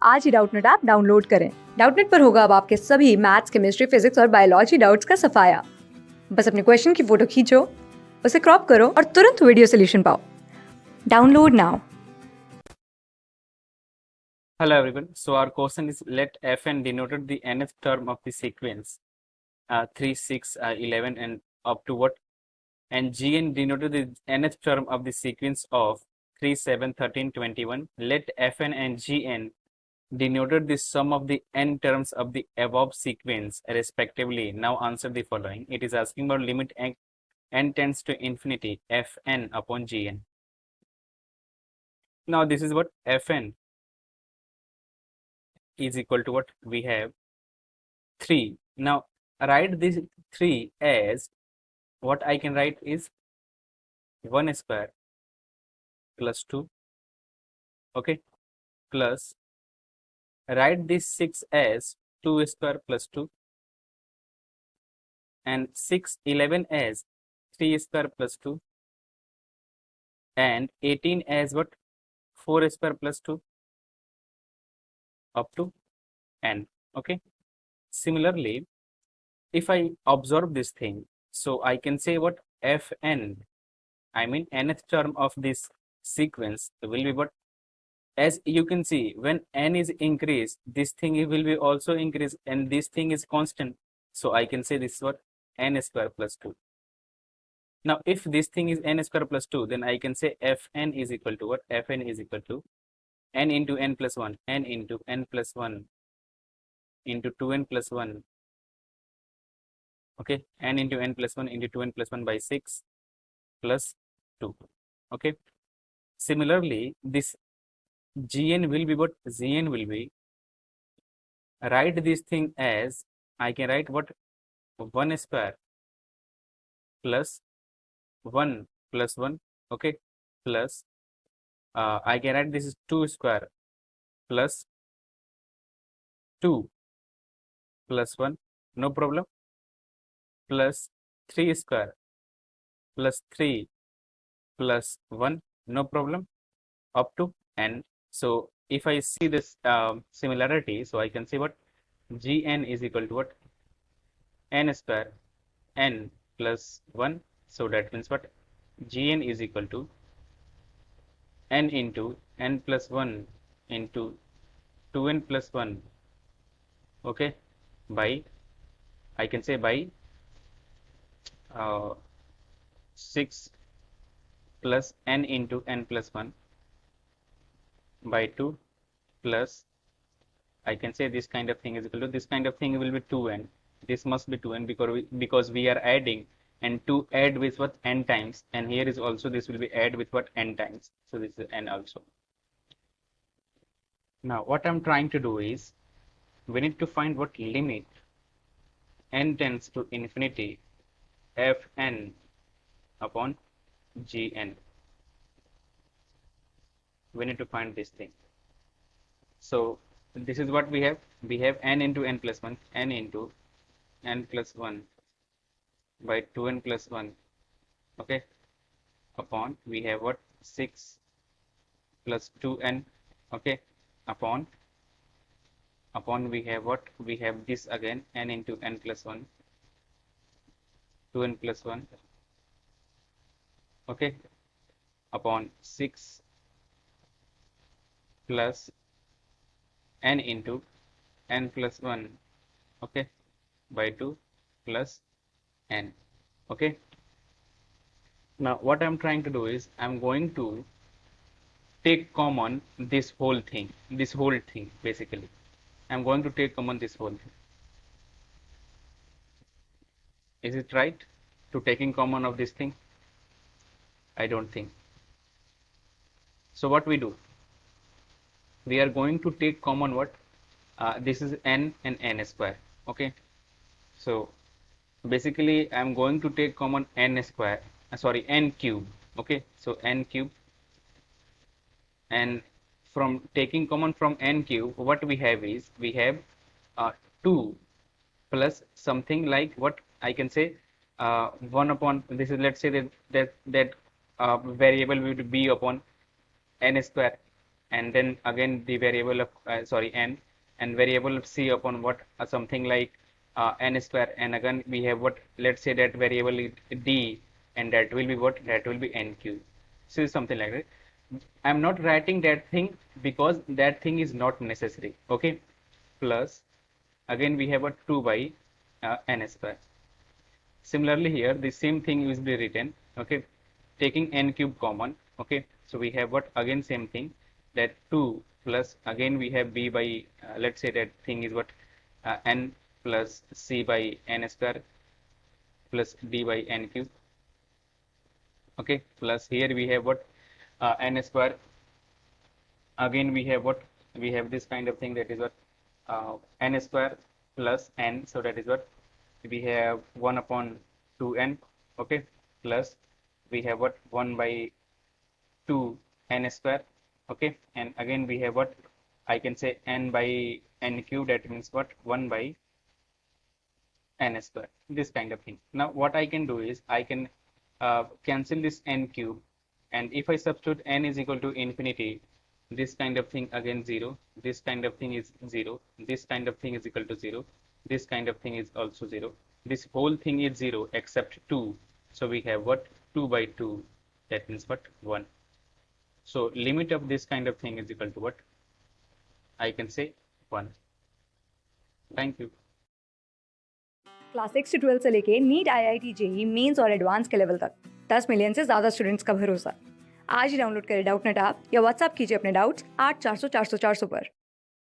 आज ही Doubtnut app download करें। Doubtnut पर होगा अब आपके सभी मैथ्स, केमिस्ट्री, फिजिक्स और बायोलॉजी डाउट्स का सफाया। बस अपने क्वेश्चन की फोटो खींचो, उसे क्रॉप करो और तुरंत वीडियो सोल्यूशन पाओ। Download now. Hello everyone. So our question is, let fn denoted the nth term of the sequence 3, 6, 11 and up to what, and gn denoted the nth term of the sequence of 3, 7, 13, 21. Let fn and gn denoted the sum of the n terms of the above sequence respectively. Now answer the following. It is asking about limit n tends to infinity fn upon gn. Now this is what fn is equal to what we have 3. Now write this 3 as what I can write is 1 square plus 2, okay, plus write this 6 as 2 square plus 2, and 6, 11 as 3 square plus 2, and 18 as what, 4 square plus 2 up to n, okay. Similarly, if I observe this thing, so I can say what fn, I mean nth term of this sequence will be what, as you can see, when n is increased, this thing will be also increased, and this thing is constant. So I can say this is what, n square plus 2. Now if this thing is n square plus 2, then I can say fn is equal to what, fn is equal to n into n plus 1, n into n plus 1 into 2n plus 1, okay, n into n plus 1 into 2n plus 1 by 6 plus 2, okay. Similarly, this gn will be what, gn will be, write this thing as, I can write what, 1 square plus 1 plus 1, okay, plus I can write this is 2 square plus 2 plus 1, no problem, plus 3 square plus 3 plus 1, no problem, up to n. So if I see this similarity, so I can say what, gn is equal to what, n square n plus 1. So that means what, gn is equal to n into n plus 1 into 2n plus 1, okay, by, I can say by 6 plus n into n plus 1 by 2 plus, I can say this kind of thing is equal to, this kind of thing will be 2n, this must be 2n because we are adding, and 2 add with what, n times, and here is also this will be add with what, n times, so this is n also. Now what I'm trying to do is, we need to find what limit n tends to infinity fn upon gn. We need to find this thing. So this is what we have. We have n into n plus 1, n into n plus 1 by 2n plus 1, okay, upon we have what, 6 plus 2n, okay, upon we have what, we have this again, n into n plus 1, 2n plus 1, okay, upon 6 plus n into n plus 1, okay, by 2 plus n, okay. Now what I'm trying to do is, I'm going to take common this whole thing basically. I'm going to take common this whole thing. Is it right to taking common of this thing? I don't think. So what we do, we are going to take common what, this is n and n square, okay. So basically I'm going to take common n square, sorry, n cube, okay. So n cube, and from taking common from n cube, what we have is, we have 2 plus something like what, I can say 1 upon, this is, let's say that variable would be upon n square, and then again the variable of n, and variable of c upon what something like n square, and again we have what, let's say that variable is d, and that will be what, that will be n cube. So something like that. I'm not writing that thing because that thing is not necessary. Okay, plus again we have a 2 by n square. Similarly here the same thing will be written, okay, taking n cube common. Okay, so we have what, again same thing, that 2 plus again we have b by let's say that thing is what, n plus c by n square plus d by n cube. Okay, plus here we have what, n square, again we have what, we have this kind of thing, that is what, n square plus n, so that is what, we have 1 upon 2n. Okay, plus we have what, 1 by 2 n square. Okay, and again we have what, I can say n by n cube, that means what, 1 by n square, this kind of thing. Now what I can do is I can cancel this n cube, and if I substitute n is equal to infinity, this kind of thing again 0, this kind of thing is 0, this kind of thing is equal to 0, this kind of thing is also 0, this whole thing is 0 except 2. So we have what, 2 by 2, that means what, 1. So limit of this kind of thing is equal to what, I can say 1. Thank you. Class 6 से 12 से लेके NEET IIT JEE mains और advance के level तक 10 million से ज़्यादा students का भरोसा। आज ही डाउनलोड करें डाउटनट ऐप या व्हाट्सएप कीजिए अपने डाउट्स 8400 400 400 पर।